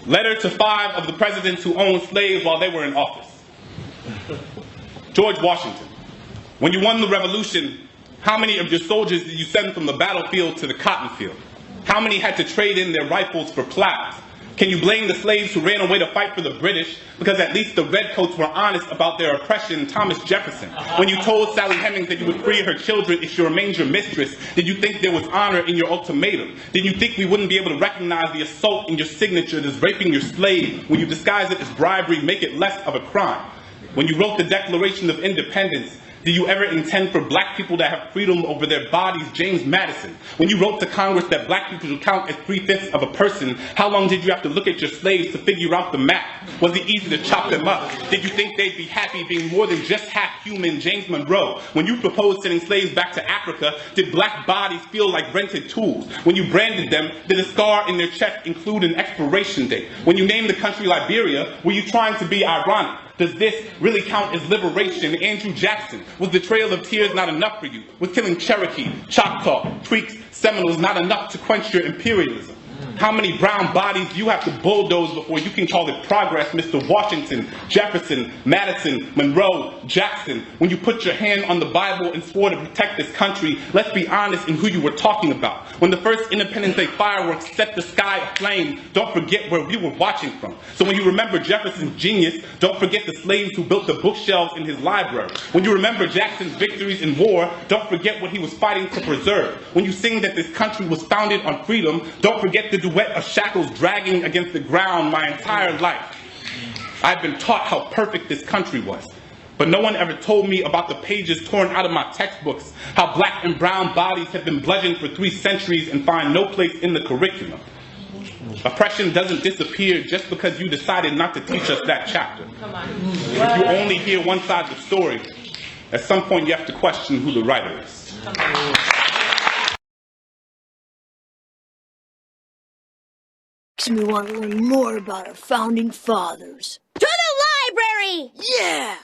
Letter to 5 of the presidents who owned slaves while they were in office. George Washington, when you won the revolution, how many of your soldiers did you send from the battlefield to the cotton field? How many had to trade in their rifles for plows? Can you blame the slaves who ran away to fight for the British because at least the redcoats were honest about their oppression? Thomas Jefferson, when you told Sally Hemings that you would free her children if she remained your mistress, did you think there was honor in your ultimatum? Did you think we wouldn't be able to recognize the assault in your signature as raping your slave when you disguise it as bribery, make it less of a crime? When you wrote the Declaration of Independence, did you ever intend for black people to have freedom over their bodies? James Madison, when you wrote to Congress that black people should count as 3/5 of a person, how long did you have to look at your slaves to figure out the math? Was it easy to chop them up? Did you think they'd be happy being more than just half human? James Monroe, when you proposed sending slaves back to Africa, did black bodies feel like rented tools? When you branded them, did a scar in their chest include an expiration date? When you named the country Liberia, were you trying to be ironic? Does this really count as liberation? Andrew Jackson, was the Trail of Tears not enough for you? Was killing Cherokee, Choctaw, Creeks, Seminoles not enough to quench your imperialism? How many brown bodies do you have to bulldoze before you can call it progress, Mr. Washington, Jefferson, Madison, Monroe, Jackson? When you put your hand on the Bible and swore to protect this country, let's be honest in who you were talking about. When the first Independence Day fireworks set the sky aflame, don't forget where we were watching from. So when you remember Jefferson's genius, don't forget the slaves who built the bookshelves in his library. When you remember Jackson's victories in war, don't forget what he was fighting to preserve. When you sing that this country was founded on freedom, don't forget the duet of shackles dragging against the ground my entire life. I've been taught how perfect this country was, but no one ever told me about the pages torn out of my textbooks, how black and brown bodies have been bludgeoned for 3 centuries and find no place in the curriculum. Oppression doesn't disappear just because you decided not to teach us that chapter. If you only hear one side of the story, at some point you have to question who the writer is. Makes me want to learn more about our founding fathers. To the library! Yeah!